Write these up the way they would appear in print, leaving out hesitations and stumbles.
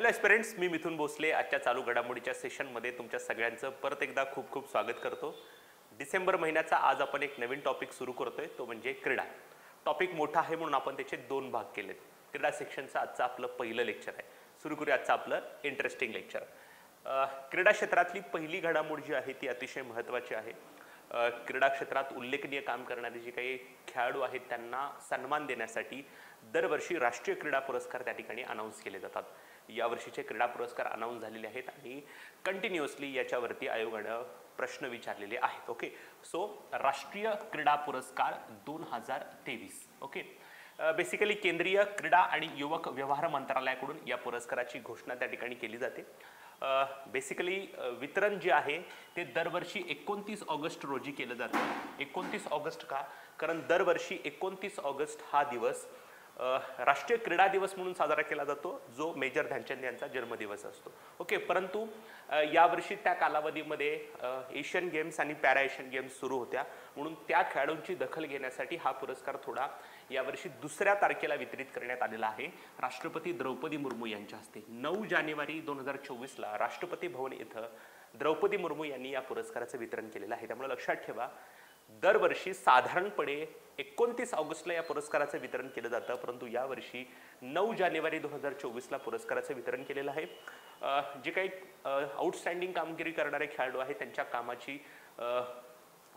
Hello एस्पिरंट्स, मी मिथुन भोसले आजच्या चालू घडामोडीच्या सेशनमध्ये तुमच्या सगळ्यांचं परत एकदा खूप खूप स्वागत करतो। डिसेंबर महिन्याचा आज आपण एक नवीन टॉपिक सुरू करतोय, तो म्हणजे क्रीडा। टॉपिक मोठा आहे म्हणून आपण त्याचे दोन भाग केलेत। क्रीडा सेक्शनचं आजचं आपलं पहिलं लेक्चर आहे। सुरू करूया आजचं आपलं इंटरेस्टिंग लेक्चर। क्रीडा क्षेत्रातली पहिली घडामोड जी आहे ती अतिशय महत्त्वाची आहे। क्रीडा क्षेत्रात उल्लेखनीय काम करणारे जे काही खेळाडू आहेत त्यांना सन्मान देण्यासाठी दरवर्षी राष्ट्रीय क्रीडा पुरस्कार त्या ठिकाणी अनाउन्स केले जातात। या वर्षीचे क्रीडा पुरस्कार अनाउन्स झालेले आहेत आणि कंटिन्युअसली याच्यावरती आयोगाने प्रश्न विचारलेले आहेत। ओके, सो राष्ट्रीय क्रीडा पुरस्कार 2023। ओके, बेसिकली केंद्रीय क्रीडा आणि युवक व्यवहार मंत्रालयाकडून या पुरस्काराची घोषणा त्या ठिकाणी केली जाते। बेसिकली वितरण जे आहे ते दरवर्षी 29 ऑगस्ट रोजी केलं जातं। 29 ऑगस्ट का? कारण दरवर्षी 29 ऑगस्ट हा दिवस राष्ट्रीय क्रीडा दिवस म्हणून साजरा केला जातो, जो मेजर ध्यानचंद यांचा जन्मदिवस असतो। ओके, परंतु यावर्षी त्या कालावधीमध्ये एशियन गेम्स आणि पॅरा एशियन गेम्स सुरू होत्या, म्हणून त्या खेळाडूंची दखल घेण्यासाठी हा पुरस्कार थोडा यावर्षी 2 तारखेला वितरित करण्यात आलेला आहे, राष्ट्रपती द्रौपदी मुर्मू यांच्या हस्ते। 9 जानेवारी 2024ला राष्ट्रपती भवन येथे द्रौपदी मुर्मू यांनी या पुरस्काराचं वितरण केलेलं आहे। त्यामुळे लक्षात ठेवा, दरवर्षी साधारणपणे 29 ऑगस्टला या पुरस्काराचं वितरण केलं जातं, परंतु यावर्षी 9 जानेवारी 2024ला पुरस्काराचं वितरण केलेलं आहे। जे काही आउटस्टँडिंग कामगिरी करणारे खेळाडू आहेत त्यांच्या कामाची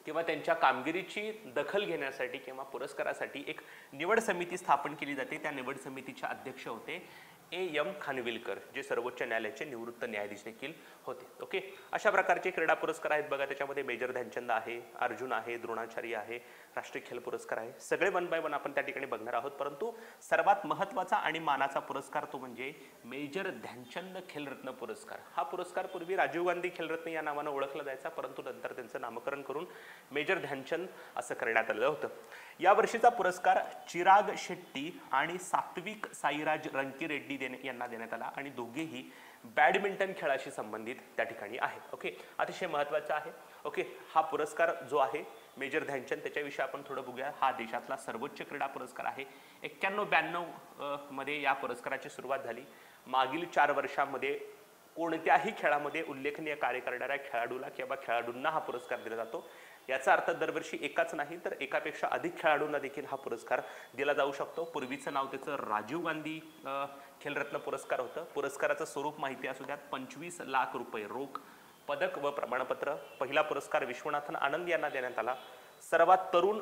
किंवा त्यांच्या कामगिरीची दखल घेण्यासाठी किंवा पुरस्कारासाठी एक निवड समिती स्थापन केली जाते। त्या निवड समितीचे अध्यक्ष होते A.M. खानविलकर, जे सर्वोच्च न्यायालयाचे निवृत्त न्यायाधीश देखील होते। ओके, अशा प्रकारचे क्रीडा पुरस्कार आहेत बघा। त्याच्यामध्ये मेजर ध्यानचंद आहे, अर्जुन आहे, द्रोणाचार्य आहे, राष्ट्रीय खेल पुरस्कार आहे। सगळे 1 बाय 1 आपण त्या ठिकाणी बघणार आहोत, परंतु सर्वात महत्त्वाचा आणि मानाचा पुरस्कार तो म्हणजे मेजर ध्यानचंद खेलरत्न पुरस्कार। हा पुरस्कार पूर्वी राजीव गांधी खेलरत्न या नावाने ओळखला जायचा, परंतु नंतर त्यांचं नामकरण करून मेजर ध्यानचंद असं करण्यात आलं होतं। या वर्षीचा पुरस्कार चिराग शेट्टी आणि सात्विक साईराज रंकीरेड्डी यांना देण्यात आला आणि दोघेही बॅडमिंटन खेळाशी संबंधित त्या ठिकाणी आहेत। ओके, अतिशय महत्त्वाचा आहे। ओके, हा पुरस्कार जो आहे मेजर ध्यानचंद, त्याच्याविषयी आपण थोडं बघूया। हा देशातला सर्वोच्च क्रीडा पुरस्कार आहे। 91-92 मध्ये या पुरस्काराची सुरुवात झाली। मागील 4 वर्षांमध्ये कोणत्याही खेळामध्ये उल्लेखनीय कार्य करणाऱ्या खेळाडूला किंवा खेळाडूंना हा पुरस्कार दिला जातो। याचा अर्थ दरवर्षी एकाच नाही तर एकापेक्षा अधिक खेळाडूंना देखील हा पुरस्कार दिला जाऊ शकतो। पूर्वीचं नाव त्याचं राजीव गांधी खेलरत्न पुरस्कार होतं। पुरस्काराचं स्वरूप माहिती असू द्यात, 25 लाख रुपये रोख, पदक व प्रमाणपत्र। पहिला पुरस्कार विश्वनाथन आनंद यांना देण्यात आला। सर्वात तरुण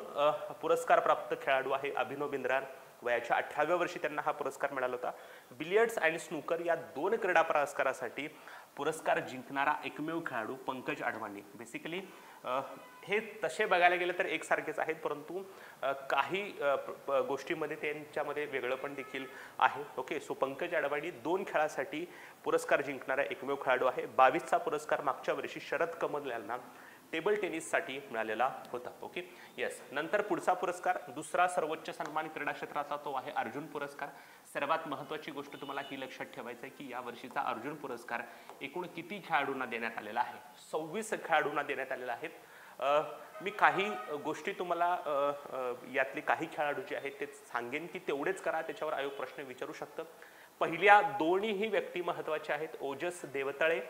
पुरस्कार प्राप्त खेळाडू आहे अभिनव बिंद्रा, वयाच्या 18व्या वर्षी त्यांना हा पुरस्कार मिळाला होता। बिलियर्ड्स आणि स्नूकर या 2 क्रीडा पुरस्कारासाठी पुरस्कार जिंकणारा एकमेव खेळाडू पंकज अडवाणी। बेसिकली हे तसे बघायला गेले तर एकसारखेच आहेत, परंतु काही गोष्टीमध्ये त्यांच्यामध्ये वेगळं पण देखील आहे। ओके, सो पंकज अडवाणी 2 खेळासाठी पुरस्कार जिंकणारा एकमेव खेळाडू आहे। 22चा पुरस्कार मागच्या वर्षी शरद कमल यांना टेबल टेनिससाठी मिळालेला होता। Okay, yes. नंतर पुढचा पुरस्कार, दुसरा सर्वोच्च सन्मान क्रीडा क्षेत्राचा, तो आहे अर्जुन पुरस्कार। सर्वात महत्त्वाची गोष्ट तुम्हाला ही लक्षात ठेवायचं आहे की या वर्षीचा अर्जुन पुरस्कार एकूण किती खेळाडूंना देण्यात आलेला आहे? 26 खेळाडूंना देण्यात आलेला आहे। मी काही गोष्टी तुम्हाला यातले काही खेळाडू जे आहेत ते सांगेन की तेवढेच करा, त्याच्यावर आयोग प्रश्न विचारू शकतं। पहिल्या दोन्हीही व्यक्ती महत्त्वाच्या आहेत। ओजस देवतळे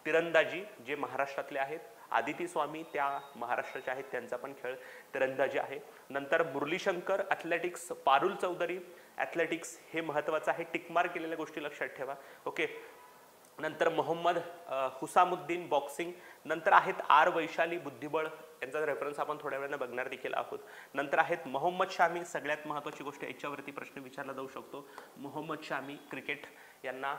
तिरंदाजी, जे महाराष्ट्रातले आहेत, आदिती स्वामी त्या महाराष्ट्राचे आहेत, त्यांचा पण खेळ तिरंदाजी आहे। नंतर मुरलीशंकर ॲथलेटिक्स, पारुल चौधरी ॲथलेटिक्स, हे महत्त्वाचं आहे, टिकमार केलेल्या गोष्टी लक्षात ठेवा। ओके, नंतर मोहम्मद हुसामुद्दीन बॉक्सिंग, नंतर आहेत आर वैशाली बुद्धिबळ, यांचा रेफरन्स आपण थोड्या वेळाने बघणार देखील आहोत। नंतर आहेत मोहम्मद शामी, सगळ्यात महत्त्वाची गोष्ट याच्यावरती प्रश्न विचारला जाऊ शकतो। मोहम्मद शामी क्रिकेट, यांना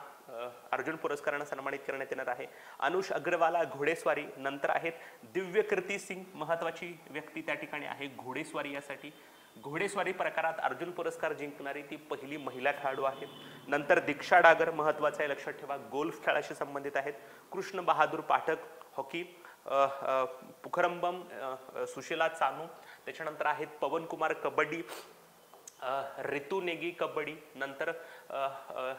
अर्जुन पुरस्काराने सन्मानित करण्यात येणार आहे। अनुष अग्रवाला घोडेस्वारी, नंतर आहेत दिव्यकीर्ती सिंग, महत्त्वाची व्यक्ती त्या ठिकाणी आहे घोडेस्वारी यासाठी। घोडेस्वारी प्रकारात अर्जुन पुरस्कार जिंकणारी ती पहिली महिला खेळाडू आहे। नंतर दीक्षा डागर, महत्त्वाचं आहे, लक्षात ठेवा, गोल्फ खेळाशी संबंधित आहेत। कृष्ण बहादूर पाठक हॉकी, पुखरंबम सुशीला चानू, त्याच्यानंतर आहेत पवन कुमार कबड्डी, रितू नेगी कबड्डी, नंतर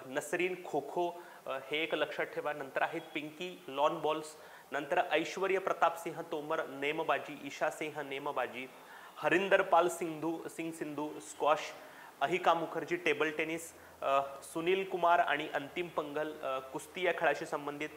नसरीन खो खो, हे एक लक्षात ठेवा। नंतर आहेत पिंकी लॉन बॉल्स, नंतर ऐश्वर्य प्रताप सिंह तोमर नेमबाजी, ईशा सिंह नेमबाजी, Harinder Pal Singh Sandhu squash, Ahika Mukherjee table tennis, Sunil Kumar आणि अंतिम पंघल कुस्ती या खेळाशी संबंधित,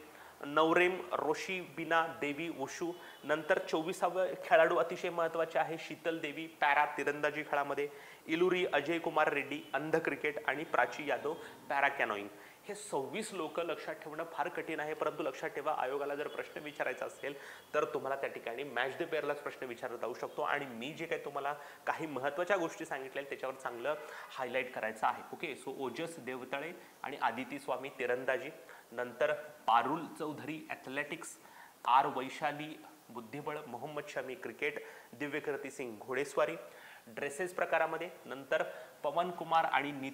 नवरेम रोशिबिना देवी वुशू, नंतर 24वे खेळाडू अतिशय महत्त्वाचे आहे शीतल देवी पॅरा तिरंदाजी खेळामध्ये, इलुरी अजय कुमार रेड्डी अंध क्रिकेट आणि प्राची यादव पॅरा कॅनोईंग. हे 26 लोक लक्षात ठेवणं फार कठीण आहे, परंतु लक्षात ठेवा आयोगाला जर प्रश्न विचारायचा असेल तर तुम्हाला त्या ठिकाणी मॅच द पेअरलाच प्रश्न विचारला जाऊ शकतो. आणि मी जे काही तुम्हाला काही महत्त्वाच्या गोष्टी सांगितल्या त्याच्यावर चांगलं हायलाईट करायचं आहे. ओके, सो ओजस देवतळे आणि आदिती स्वामी तिरंदाजी, नंतर पारुल चौधरी ॲथलेटिक्स, आर वैशाली बुद्धिबळ, मोहम्मद शमी क्रिकेट, दिव्यकृती सिंग घोडेस्वारी ड्रेसेस प्रकारामध्ये, नंतर पवन कुमार आणि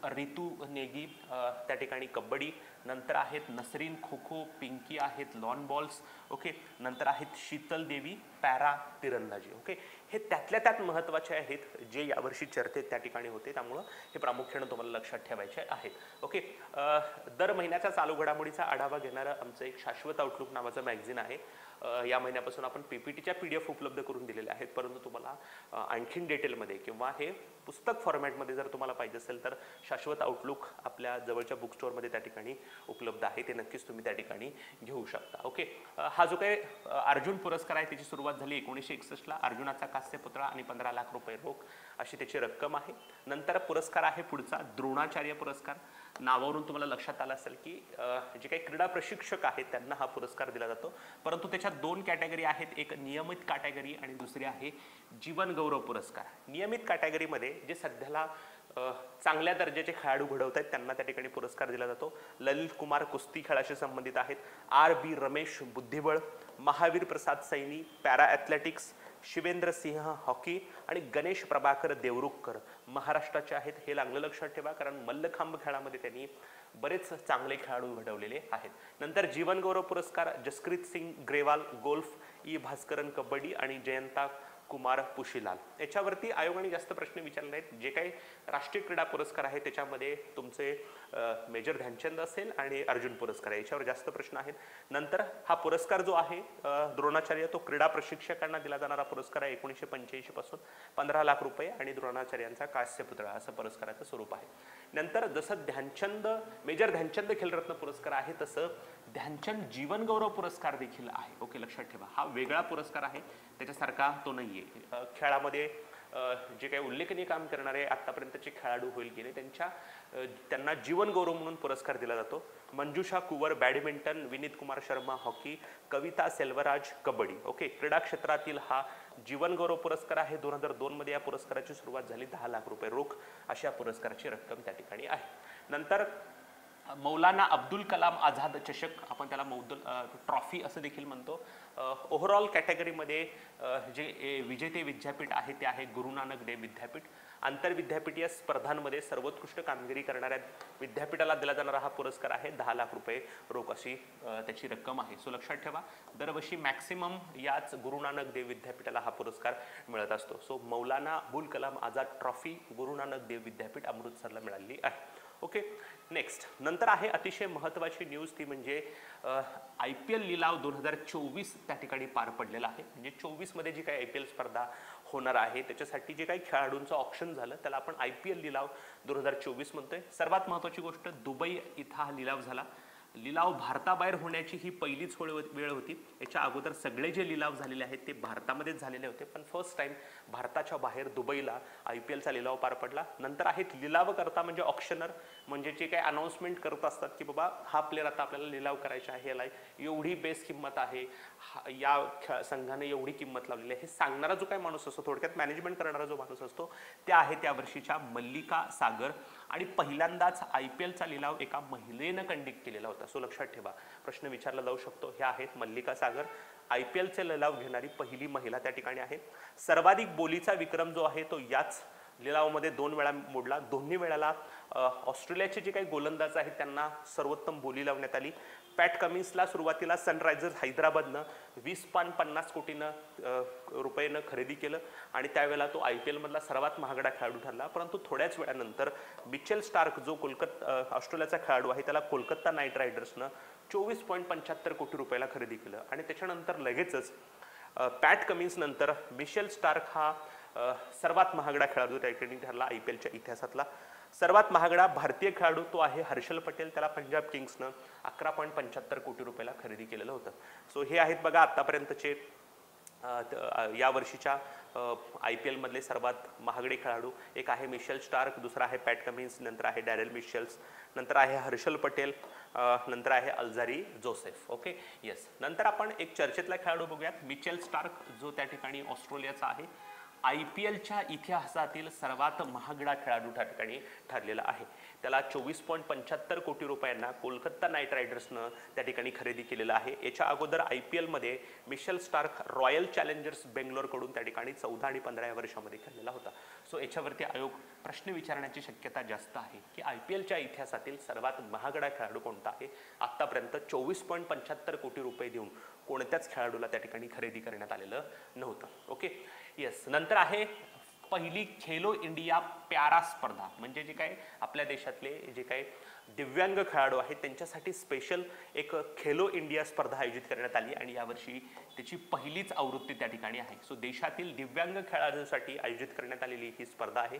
रितू नेगी त्या ठिकाणी कबड्डी, नंतर आहेत नसरीन खो खो, पिंकी आहेत लॉन बॉल्स. ओके, नंतर आहेत शीतल देवी पॅरा तिरंदाजी. ओके, हे त्यातल्या त्यात महत्त्वाचे आहेत जे यावर्षी चर्चेत त्या ठिकाणी होते, त्यामुळं हे प्रामुख्यानं तुम्हाला लक्षात ठेवायचे आहेत. ओके, दर महिन्याच्या चालू घडामोडीचा आढावा घेणारं आमचं एक शाश्वत आउटलुक नावाचं मॅगझिन आहे. या महिन्यापासून आपण पीपीटीच्या PDF उपलब्ध करून दिलेल्या आहेत, परंतु तुम्हाला आणखीन डिटेलमध्ये किंवा हे पुस्तक फॉर्मॅटमध्ये जर तुम्हाला पाहिजे असेल तर शाश्वत आउटलुक आपल्या जवळच्या बुक स्टोअरमध्ये त्या ठिकाणी उपलब्ध आहे, ते नक्कीच तुम्ही त्या ठिकाणी घेऊ शकता. ओके, हा जो काही अर्जुन पुरस्कार आहे त्याची सुरुवात झाली 1961ला. अर्जुनाचा कांस्य पुतळा आणि 15 लाख रुपये रोख अशी त्याची रक्कम आहे. नंतर पुरस्कार आहे पुढचा द्रोणाचार्य पुरस्कार. नावावरून तुम्हाला लक्षात आलं असेल की जे काही क्रीडा प्रशिक्षक आहेत त्यांना हा पुरस्कार दिला जातो, परंतु त्याच्यात 2 कॅटेगरी आहेत, एक नियमित कॅटेगरी आणि दुसरी आहे जीवन गौरव पुरस्कार. नियमित कॅटेगरीमध्ये जे सध्याला चांगल्या दर्जाचे खेळाडू घडवत आहेत त्यांना त्या ठिकाणी पुरस्कार दिला जातो. ललित कुमार कुस्ती खेळाशी संबंधित आहेत, RB रमेश बुद्धिबळ, महावीर प्रसाद सैनी पॅरा ॲथलेटिक्स, शिवेंद्र सिंह हॉकी आणि गणेश प्रभाकर देवरुखकर महाराष्ट्राचे आहेत. हे चांगलं लक्षात ठेवा कारण मल्लखांब खेळामध्ये त्यांनी बरेच चांगले खेळाडू घडवलेले आहेत. नंतर जीवन गौरव पुरस्कार जसप्रीत सिंग ग्रेवाल गोल्फ, ई भास्करन कबड्डी आणि जयंता कुमार पुशीलाल. याच्यावरती आयोगाने जास्त प्रश्न विचारले आहेत. जे काही राष्ट्रीय क्रीडा पुरस्कार आहे त्याच्यामध्ये तुमचे मेजर ध्यानचंद असेल आणि अर्जुन पुरस्कार आहे, याच्यावर जास्त प्रश्न आहेत. नंतर हा पुरस्कार जो आहे द्रोणाचार्य तो क्रीडा प्रशिक्षकांना दिला जाणारा पुरस्कार आहे. 1985 पासून 15 लाख रुपये आणि द्रोणाचार्यांचा कांस्य पुतळा असं पुरस्काराचं स्वरूप आहे. नंतर जसं मेजर ध्यानचंद खेलरत्न पुरस्कार आहे तसं ध्यानचंद जीवन गौरव पुरस्कार देखील आहे. ओके, लक्षात ठेवा हा वेगळा पुरस्कार आहे, त्याच्यासारखा तो नाहीये. खेळामध्ये जे काही उल्लेखनीय काम करणारे आतापर्यंतचे खेळाडू होईल गेले त्यांना जीवन गौरव म्हणून पुरस्कार दिला जातो. मंजुषा कुवर बॅडमिंटन, विनीत कुमार शर्मा हॉकी, कविता सेल्वराज कबड्डी. ओके, क्रीडा क्षेत्रातील हा जीवन गौरव पुरस्कार आहे. 2002 मध्ये या पुरस्काराची सुरुवात झाली. 10 लाख रुपये रोख अशा पुरस्काराची रक्कम त्या ठिकाणी आहे. नंतर मौलाना अब्दुल कलाम आझाद चषक, आपण त्याला ट्रॉफी असं देखील म्हणतो. ओव्हरऑल कॅटेगरीमध्ये जे विजेते विद्यापीठ आहे ते आहे गुरु नानक देव विद्यापीठ. आंतरविद्यापीठीय स्पर्धांमध्ये सर्वोत्कृष्ट कामगिरी करणाऱ्या विद्यापीठाला दिला जाणारा हा पुरस्कार आहे. 10 लाख रुपये रोख अशी त्याची रक्कम आहे. सो लक्षात ठेवा दरवर्षी मॅक्सिमम याच गुरु नानक देव विद्यापीठाला हा पुरस्कार मिळत असतो. सो मौलाना अबुल कलाम आझाद ट्रॉफी गुरु नानक देव विद्यापीठ अमृतसरला मिळाली आहे. ओके, नेक्स्ट नंतर आहे अतिशय महत्त्वाची न्यूज, ती म्हणजे IPL लिलाव 2024 त्या ठिकाणी पार पडलेला आहे. म्हणजे 24 मध्ये जी काही IPL स्पर्धा होणार आहे त्याच्यासाठी जे काही खेळाडूंचं ऑप्शन झालं त्याला आपण IPL लिलाव 2024 म्हणतोय. सर्वात महत्त्वाची गोष्ट दुबई इथं हा लिलाव झाला. लिलाव भारताबाहेर होण्याची ही पहिलीच वेळ होती. याच्या अगोदर सगळे जे लिलाव झालेले आहेत ते भारतामध्येच झालेले होते, पण फर्स्ट टाइम भारताच्या बाहेर दुबईला IPLचा लिलाव पार पडला. नंतर आहेत लिलावकर्ता म्हणजे ऑक्शनर, म्हणजे जे काही अनाउन्समेंट करत असतात की बाबा हा प्लेअर आता आपल्याला लिलाव करायचा आहे, याला एवढी बेस किंमत आहे, या संघाने एवढी किंमत लावलेली आहे, हे सांगणारा जो काही माणूस असतो, थोडक्यात मॅनेजमेंट करणारा जो माणूस असतो ते आहे त्या वर्षीच्या मल्लिका सागर. आणि पहिल्यांदाच IPLचा लिलाव एका महिलेनं कंडक्ट केलेला होता. सो लक्षात ठेवा प्रश्न विचारला जाऊ शकतो. ह्या आहेत मल्लिका सागर, IPLचे लिलाव घेणारी पहिली महिला त्या ठिकाणी आहे. सर्वाधिक बोलीचा विक्रम जो आहे तो याच लिलावामध्ये 2 वेळा मोडला. दोन्ही वेळेला ऑस्ट्रेलियाचे जे काही गोलंदाज आहेत त्यांना सर्वोत्तम बोली लावण्यात आली. पॅट कमिन्सला सुरुवातीला सनरायझर्स हैदराबादनं 20.50 कोटी रुपयेनं खरेदी केलं आणि त्यावेळेला तो IPL मधला सर्वात महागडा खेळाडू ठरला. परंतु थोड्याच वेळानंतर मिचेल स्टार्क जो ऑस्ट्रेलियाचा खेळाडू आहे त्याला कोलकाता नाईट रायडर्सनं 24.75 कोटी रुपयाला खरेदी केलं. आणि त्याच्यानंतर लगेचच पॅट कमिन्स नंतर मिचेल स्टार्क हा सर्वात महागडा खेळाडू त्या ठिकाणी ठरला IPLच्या इतिहासातला. सर्वात महागडा भारतीय खेळाडू तो आहे हर्षल पटेल, त्याला पंजाब किंग्सनं 11.75 कोटी रुपयाला खरेदी केलेलं होतं. सो हे आहेत बघा आतापर्यंतचे या वर्षीच्या IPL मधले सर्वात महागडे खेळाडू. एक आहे मिशेल स्टार्क, दुसरा आहे पॅट कमिन्स, नंतर आहे डॅरेल मिशेल्स, नंतर आहे हर्षल पटेल, नंतर आहे अल्झारी जोसेफ. Okay yes. नंतर आपण एक चर्चेतला खेळाडू बघूयात, मिचेल स्टार्क, जो त्या ठिकाणी ऑस्ट्रेलियाचा आहे. IPLच्या इतिहासातील सर्वात महागडा खेळाडू त्या ठिकाणी ठरलेला आहे. त्याला 24.75 कोटी रुपयांना कोलकाता नाईट रायडर्सनं त्या ठिकाणी खरेदी केलेलं आहे. याच्या अगोदर IPL मध्ये मिशेल स्टार्क रॉयल चॅलेंजर्स बेंगलोरकडून त्या ठिकाणी 14 आणि 15 या वर्षामध्ये खेळलेला होता. सो याच्यावरती आयोग प्रश्न विचारण्याची शक्यता जास्त आहे की IPLच्या इतिहासातील सर्वात महागडा खेळाडू कोणता आहे. आतापर्यंत 24.75 कोटी रुपये देऊन कोणत्याच खेळाडूला त्या ठिकाणी खरेदी करण्यात आलेलं नव्हतं. Okay yes. नंतर आहे पहिली खेलो इंडिया प्यारा स्पर्धा, म्हणजे जे काय आपल्या देशातले जे काय दिव्यांग खेळाडू आहेत त्यांच्यासाठी स्पेशल एक खेलो इंडिया स्पर्धा आयोजित करण्यात आली आणि यावर्षी त्याची पहिलीच आवृत्ती त्या ठिकाणी आहे. सो देशातील दिव्यांग खेळाडूंसाठी आयोजित करण्यात आलेली ही स्पर्धा आहे.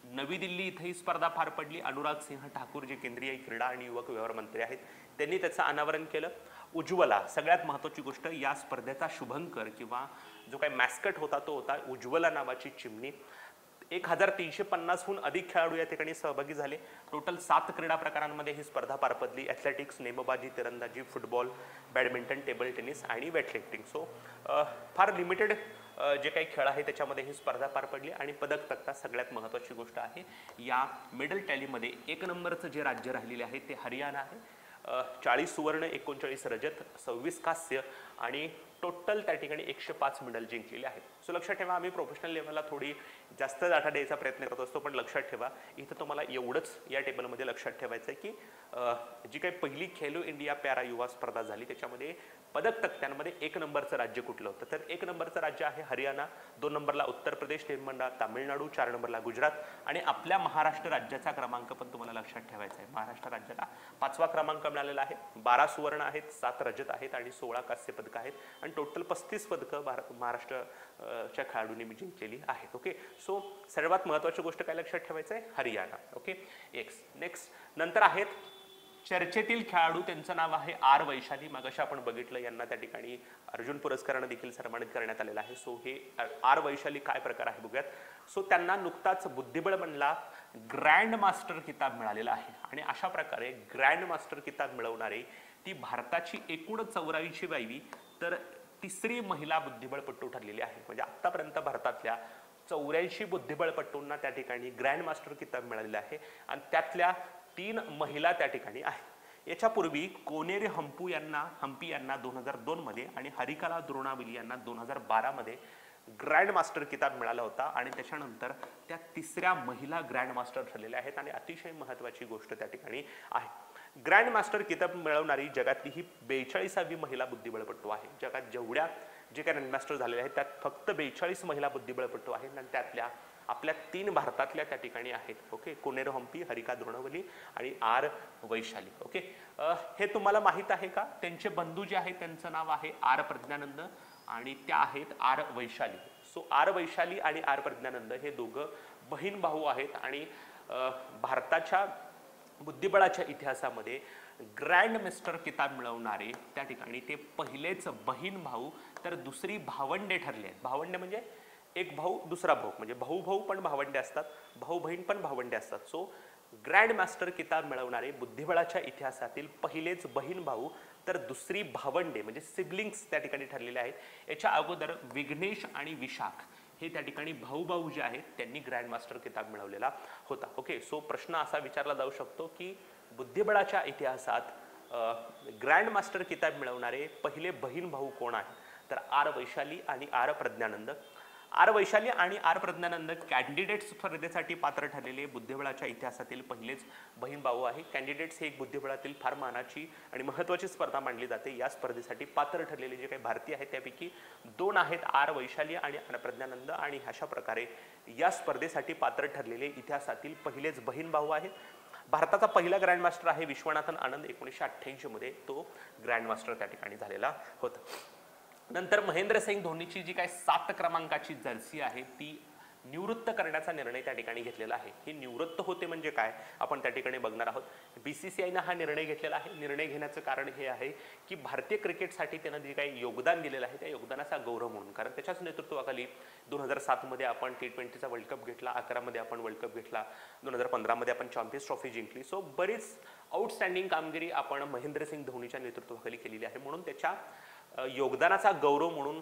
नवी दिल्ली इथे ही स्पर्धा पार पडली. अनुराग सिंह ठाकूर जे केंद्रीय क्रीडा आणि युवक व्यवहार मंत्री आहेत त्यांनी त्याचं अनावरण केलं. उज्ज्वला, सगळ्यात महत्त्वाची गोष्ट, या स्पर्धेचा शुभंकर किंवा जो काही मॅस्कट होता तो होता उज्ज्वला नावाची चिमणी. 1350हून अधिक खेळाडू या ठिकाणी सहभागी झाले. टोटल 7 क्रीडा प्रकारांमध्ये ही स्पर्धा पार पडली. ॲथलेटिक्स, नेमबाजी, तिरंदाजी, फुटबॉल, बॅडमिंटन, टेबल टेनिस आणि वेटलिफ्टिंग. सो फार लिमिटेड जे काही खेळ आहे त्याच्यामध्ये ही स्पर्धा पार पडली आणि पदक तक्ता सगळ्यात महत्त्वाची गोष्ट आहे. या मेडल टॅलीमध्ये 1 नंबरचं जे राज्य राहिलेले आहे ते हरियाणा आहे. 40 सुवर्ण, 39 रजत, 26 कांस्य आणि टोटल त्या ठिकाणी 105 मेडल जिंकलेले आहेत. सो लक्षात ठेवा, आम्ही प्रोफेशनल लेवलला थोडी जास्त डाटा द्यायचा प्रयत्न करत असतो, पण लक्षात ठेवा इथं तुम्हाला एवढंच या टेबलमध्ये लक्षात ठेवायचं आहे की जी काही पहिली खेलो इंडिया पॅरा युवा स्पर्धा झाली त्याच्यामध्ये पदक तक्त्यांमध्ये 1 नंबरचं राज्य कुठलं होतं, तर 1 नंबरचं राज्य आहे हरियाणा, 2 नंबरला उत्तर प्रदेश, 3 नंबरला तामिळनाडू, 4 नंबरला गुजरात आणि आपल्या महाराष्ट्र राज्याचा क्रमांक पण तुम्हाला लक्षात ठेवायचा आहे. महाराष्ट्र राज्याला 5वा क्रमांक मिळालेला आहे. 12 सुवर्ण आहेत, 7 रजत आहेत आणि 16 कांस्य पदकं आहेत आणि टोटल 35 पदकं महाराष्ट्रच्या खेळाडूंनी जिंकलेली आहेत. ओके, सो सर्वात महत्त्वाची गोष्ट काय लक्षात ठेवायचं आहे, हरियाणा. Okay next. नंतर आहेत चर्चेतील खेळाडू, त्यांचं नाव आहे आर वैशाली. मगाशी आपण बघितलं यांना त्या ठिकाणी अर्जुन पुरस्काराने देखील सन्मानित करण्यात आलेला आहे. सो हे आर वैशाली काय प्रकार आहे बघूयात. सो त्यांना नुकताच बुद्धिबळमधला ग्रँड मास्टर किताब मिळालेला आहे आणि अशा प्रकारे ग्रँड मास्टर किताब मिळवणारे ती भारताची एकूण 84वी तर 3री महिला बुद्धिबळपटू ठरलेली आहे. म्हणजे आतापर्यंत भारतातल्या 84 बुद्धिबळपटूंना त्या ठिकाणी ग्रँड मास्टर किताब मिळालेला आहे आणि त्यातल्या 3 महिला त्या ठिकाणी आहेत. याच्यापूर्वी कोनेरी हंपी यांना 2002 मध्ये आणि हरिकला द्रोणावली यांना 2012 मध्ये ग्रँड मास्टर किताब मिळाला होता आणि त्याच्यानंतर त्या 3ऱ्या महिला ग्रँड मास्टर ठरलेल्या आहेत आणि अतिशय महत्त्वाची गोष्ट त्या ठिकाणी आहे, ग्रँड मास्टर किताब मिळवणारी जगातली ही 42वी महिला बुद्धिबळपटू आहे. जगात जेवढ्या जे काही ग्रँड मास्टर झालेले आहेत त्यात फक्त 42 महिला बुद्धिबळपटू आहेत आणि त्यातल्या आपल्या 3 भारतातल्या त्या ठिकाणी आहेत. ओके, कोनेरू हंपी, हरिका द्रोणावली आणि आर वैशाली. ओके, हे तुम्हाला माहित आहे का, त्यांचे बंधू जे आहेत त्यांचं नाव आहे आर प्रज्ञानंद आणि त्या आहेत R Vaishali. So R Vaishali आणि आर प्रज्ञानंद हे दोघं बहीण भाऊ आहेत आणि भारताच्या बुद्धिबळाच्या इतिहासामध्ये ग्रँड मास्टर किताब मिळवणारे त्या ठिकाणी ते पहिलेच बहीण भाऊ तर दुसरी भावंडे ठरले आहेत. भावंडे म्हणजे एक भाऊ दुसरा भाऊ, म्हणजे भाऊ पण भावंडे असतात, भाऊ बहीण पण भावंडे असतात. सो ग्रँड मास्टर किताब मिळवणारे बुद्धिबळाच्या इतिहासातील पहिलेच बहीण भाऊ तर दुसरी भावंडे म्हणजे सिबलिंग्स त्या ठिकाणी ठरलेले आहेत. याच्या अगोदर विघ्नेश आणि विशाख हे त्या ठिकाणी भाऊ जे आहेत त्यांनी ग्रँड मास्टर किताब मिळवलेला होता. ओके, सो प्रश्न असा विचारला जाऊ शकतो की बुद्धिबळाच्या इतिहासात ग्रँड मास्टर किताब मिळवणारे पहिले बहीण भाऊ कोण आहेत, तर आर वैशाली आणि आर प्रज्ञानंद. आर वैशाली आणि आर प्रज्ञानंद कॅन्डिडेट्स स्पर्धेसाठी पात्र ठरलेले बुद्धिबळाच्या इतिहासातील पहिलेच बहीण भाऊ आहे. कॅन्डिडेट्स हे एक बुद्धिबळातील फार मानाची आणि महत्त्वाची स्पर्धा मानली जाते. या स्पर्धेसाठी पात्र ठरलेले जे काही भारतीय आहेत त्यापैकी 2 आहेत, आर वैशाली आणि आर प्रज्ञानंद, आणि अशा प्रकारे या स्पर्धेसाठी पात्र ठरलेले इतिहासातील पहिलेच बहीण भाऊ आहेत. भारताचा पहिला ग्रँड मास्टर आहे विश्वनाथन आनंद. 1988 मध्ये तो ग्रँड मास्टर त्या ठिकाणी झालेला होता. नंतर महेंद्रसिंग धोनीची जी काय 7 क्रमांकाची जर्सी आहे ती निवृत्त करण्याचा निर्णय त्या ठिकाणी घेतलेला आहे. हे निवृत्त होते म्हणजे काय आपण त्या ठिकाणी बघणार आहोत. BCCIनं हा निर्णय घेतलेला आहे. निर्णय घेण्याचं कारण हे आहे की भारतीय क्रिकेटसाठी त्यानं जे काही योगदान दिलेलं आहे त्या योगदानाचा गौरव म्हणून, कारण त्याच्याच नेतृत्वाखाली 2007 मध्ये आपण T20चा वर्ल्ड कप घेतला, 11 मध्ये आपण वर्ल्ड कप घेतला, 2015 मध्ये आपण चॅम्पियन्स ट्रॉफी जिंकली. सो बरीच आउटस्टँडिंग कामगिरी आपण महेंद्रसिंग धोनीच्या नेतृत्वाखाली केलेली आहे. म्हणून त्याच्या योगदानाचा गौरव म्हणून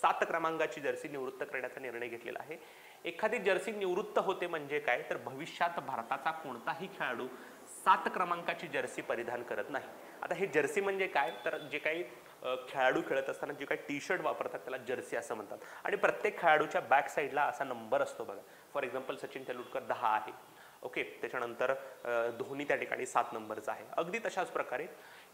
7 क्रमांकाची जर्सी निवृत्त करण्याचा निर्णय घेतलेला आहे. एखादी जर्सी निवृत्त होते म्हणजे काय, तर भविष्यात भारताचा कोणताही खेळाडू 7 क्रमांकाची जर्सी परिधान करत नाही. आता हे जर्सी म्हणजे काय, तर जे काही खेळाडू खेळत असताना जे काही टी-शर्ट वापरतात त्याला जर्सी असं म्हणतात. आणि प्रत्येक खेळाडूच्या बॅक साईडला असा नंबर असतो बघा. फॉर एक्झाम्पल सचिन तेंडुलकर 10 आहे, ओके. त्याच्यानंतर धोनी त्या ठिकाणी 7 नंबरचा आहे. अगदी तशाच प्रकारे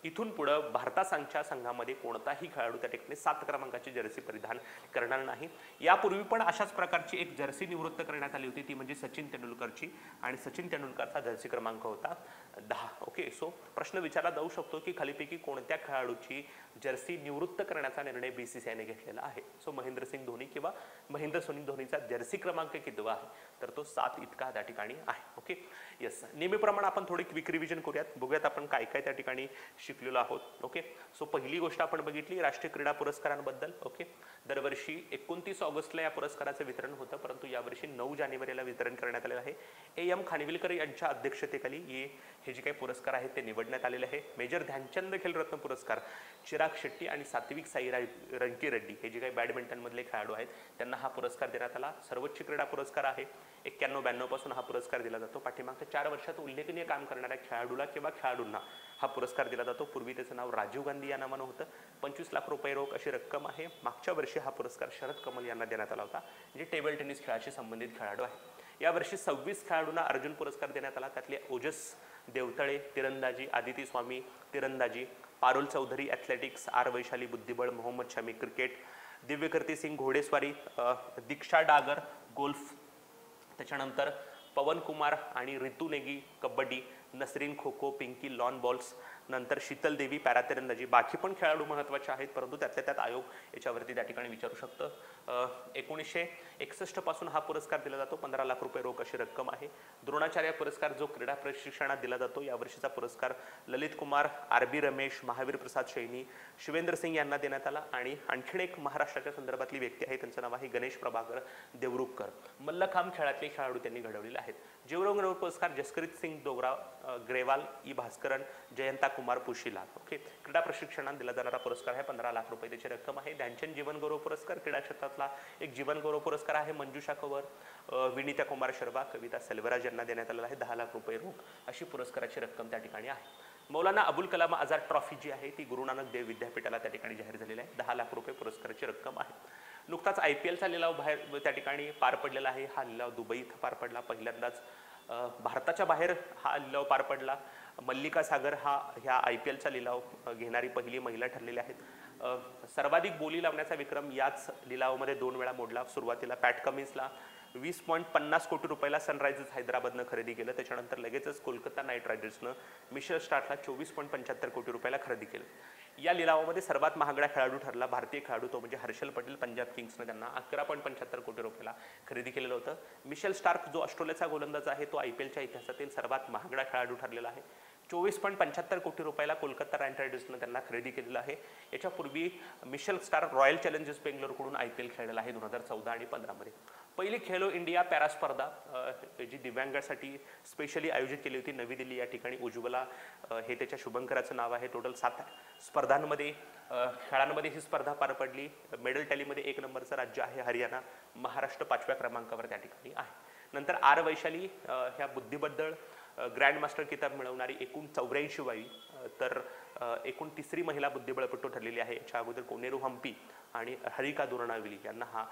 इथून पुढे भारताच्या संघामध्ये कोणताही खेळाडू त्या ठिकाणी 7 क्रमांकाची जर्सी परिधान करणार नाही. यापूर्वी पण अशाच प्रकारची एक जर्सी निवृत्त करण्यात आली होती, ती म्हणजे सचिन तेंडुलकरची, आणि सचिन तेंडुलकरचा जर्सी क्रमांक होता 10, ओके. सो प्रश्न विचारला जाऊ शकतो की खालीपैकी कोणत्या खेळाडूची जर्सी निवृत्त करण्याचा निर्णय BCCIने घेतलेला आहे. सो महेंद्रसिंग धोनी किंवा महेंद्रसिंग धोनीचा जर्सी क्रमांक कितवा आहे, तर तो 7 इतका त्या ठिकाणी आहे, ओके. येस, नेहमीप्रमाणे आपण थोडी क्विक रिव्हिजन करूयात, बघूयात आपण काय काय त्या ठिकाणी शिकलेलो आहोत, ओके. सो पहिली गोष्ट आपण बघितली राष्ट्रीय क्रीडा पुरस्कारांबद्दल, ओके. दरवर्षी 29 ऑगस्टला या पुरस्काराचं वितरण होतं, परंतु यावर्षी 9 जानेवारीला वितरण करण्यात आलेलं आहे. AM खानविलकर यांच्या अध्यक्षतेखाली हे जे काही पुरस्कार आहेत ते निवडण्यात आलेले आहे. मेजर ध्यानचंद खेलरत्न पुरस्कार चिराग शेट्टी आणि सात्विक साईराज रंकीरेड्डी हे जे काही बॅडमिंटन मधले खेळाडू आहेत त्यांना हा पुरस्कार देण्यात आला. सर्वोच्च क्रीडा पुरस्कार आहे. 91-92 पासून हा पुरस्कार दिला जातो. पाठीमागच्या 4 वर्षात उल्लेखनीय काम करणाऱ्या खेळाडूला किंवा खेळाडूंना हा पुरस्कार दिला जातो. पूर्वी त्याचं नाव राजीव गांधी या नावानं होतं. 25 लाख रुपये रोख अशी रक्कम आहे. मागच्या वर्षी हा पुरस्कार शरद कमल यांना देण्यात आला होता, जे टेबल टेनिस खेळाशी संबंधित खेळाडू आहे. यावर्षी 26 खेळाडूंना अर्जुन पुरस्कार देण्यात आला. त्यातले ओजस देवतळे तिरंदाजी, आदिती स्वामी तिरंदाजी, पारुल चौधरी ॲथलेटिक्स, आर वैशाली बुद्धिबळ, मोहम्मद शमी क्रिकेट, दिव्यकीर्ती सिंग घोडेस्वारी, दीक्षा डागर गोल्फ, त्याच्यानंतर पवन कुमार आणि रितू नेगी कबड्डी, नसरीन खो खो, पिंकी लॉन बॉल्स, नंतर शीतल देवी पॅरा तिरंदाजी. बाकी पण खेळाडू महत्त्वाचे आहेत, परंतु त्यातल्या त्यात आयोग याच्यावरती त्या ठिकाणी विचारू शकतं. 1961 पासून हा पुरस्कार दिला जातो. 15 लाख रुपये रोख अशी रक्कम आहे. द्रोणाचार्य पुरस्कार जो क्रीडा प्रशिक्षणात दिला जातो, यावर्षीचा पुरस्कार ललित कुमार, RB रमेश, महावीर प्रसाद शैनी, शिवेंद्र सिंग यांना देण्यात आला. आणि आणखीन एक महाराष्ट्राच्या संदर्भातली व्यक्ती आहे, त्यांचं नाव आहे गणेश प्रभाकर देवरुखकर. मल्लखांब खेळातले खेळाडू त्यांनी घडवलेले आहेत. जीवरंग पुरस्कार जसकरीत सिंग डोगरा ग्रेवाल, ई भास्करन, जयंता कुमार पुशीला, ओके. क्रीडा प्रशिक्षणात दिला जाणारा पुरस्कार आहे. 15 लाख रुपये त्याची रक्कम आहे. ध्यानचंद जीवन गौरव पुरस्कार क्रीडा क्षेत्रातला एक जीवन गौरव पुरस्कार आहे. मंजुषा कंवर, विनीता कुमार शर्मा, कविता सेल्वराज यांना देण्यात आलेला आहे. 10 लाख रुपये रोख अशी पुरस्काराची रक्कम त्या ठिकाणी आहे. मौलाना अबुल कलाम आझाद ट्रॉफी जी आहे ती गुरु नानक देव विद्यापीठाला त्या ठिकाणी जाहीर झालेली आहे. 10 लाख रुपये पुरस्काराची रक्कम आहे. नुकताच IPLचा लिलाव बाहेर त्या ठिकाणी पार पडलेला आहे. हा लिलाव दुबई इथं पार पडला. पहिल्यांदाच भारताच्या बाहेर हा लिलाव पार पडला. मल्लिका सागर ह्या IPLचा लिलाव घेणारी पहिली महिला ठरलेली आहेत. सर्वाधिक बोली लावण्याचा विक्रम याच लिलावामध्ये 2 वेळा मोडला. सुरुवातीला पॅट कमिन्सला 20.50 कोटी रुपयाला सनरायझर्स हैदराबादनं खरेदी केलं. त्याच्यानंतर लगेचच कोलकाता नाईट रायडर्सनं मिशेल स्टार्कला 24.75 कोटी रुपयाला खरेदी केलं. या लिलावामध्ये सर्वात महागडा खेळाडू ठरला भारतीय खेळाडू, तो म्हणजे हर्षल पटेल. पंजाब किंग्सनं त्यांना 11.75 कोटी रुपयाला खरेदी केलेलं होतं. मिशेल स्टार्क जो ऑस्ट्रेलियाचा गोलंदाज आहे तो IPLच्या इतिहासातील सर्वात महागडा खेळाडू ठरलेला आहे. 24.75 कोटी रुपयाला कोलकाता नाईट रायडर्सनं त्यांना खरेदी केलेलं आहे. याच्यापूर्वी मिशेल स्टार्क रॉयल चॅलेंजर्स बेंगलोरकडून IPL खेळलेला आहे 2014 आणि 15 मध्ये. पहिली खेलो इंडिया पॅरा स्पर्धा जी दिव्यांगासाठी स्पेशली आयोजित केली होती नवी दिल्ली या ठिकाणी. उज्ज्वला हे त्याच्या शुभंकराचं नाव आहे. टोटल 7 स्पर्धांमध्ये खेळांमध्ये ही स्पर्धा पार पडली. मेडल टॅलीमध्ये 1 नंबरचं राज्य आहे हरियाणा. महाराष्ट्र 5व्या क्रमांकावर त्या ठिकाणी आहे. नंतर आर वैशाली ह्या बुद्धिबद्दल ग्रँड मास्टर किताब मिळवणारी एकूण 84वी तर एकूण 3री महिला बुद्धिबळपटू ठरलेली आहे. याच्या अगोदर कोनेरू हम्पी आणि हरिका दुरनाविली यांना हा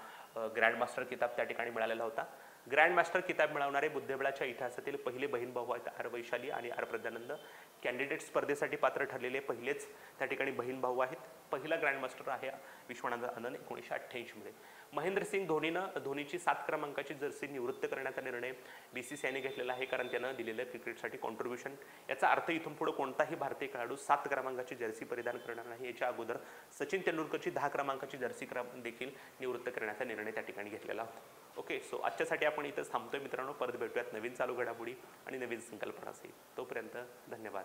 ग्रँड मास्टर किताब त्या ठिकाणी मिळालेला होता. ग्रँड मास्टर किताब मिळवणारे बुद्धिबळाच्या इतिहासातील पहिले बहीण भाऊ आहेत आर वैशाली आणि आर प्रज्ञानंद. कॅन्डिडेट स्पर्धेसाठी पात्र ठरलेले पहिलेच त्या ठिकाणी बहीण भाऊ आहेत. पहिला ग्रँड मास्टर आहे विश्वनाथ आनंद 1988 मध्ये. महेंद्रसिंग धोनीची 7 क्रमांकाची जर्सी निवृत्त करण्याचा निर्णय BCCIने घेतलेला आहे, कारण त्यानं दिलेलं क्रिकेटसाठी कॉन्ट्रीब्युशन. याचा अर्थ इथून पुढे कोणताही भारतीय खेळाडू 7 क्रमांकाची जर्सी परिधान करणार नाही. याच्या अगोदर सचिन तेंडुलकरची 10 क्रमांकाची जर्सी देखील निवृत्त करण्याचा निर्णय त्या ठिकाणी घेतलेला होता. ओके, सो आजच्यासाठी आपण इथंच थांबतोय मित्रांनो. परत भेटूयात नवीन चालू घडामोडी आणि नवीन संकल्पनासहित. तोपर्यंत धन्यवाद.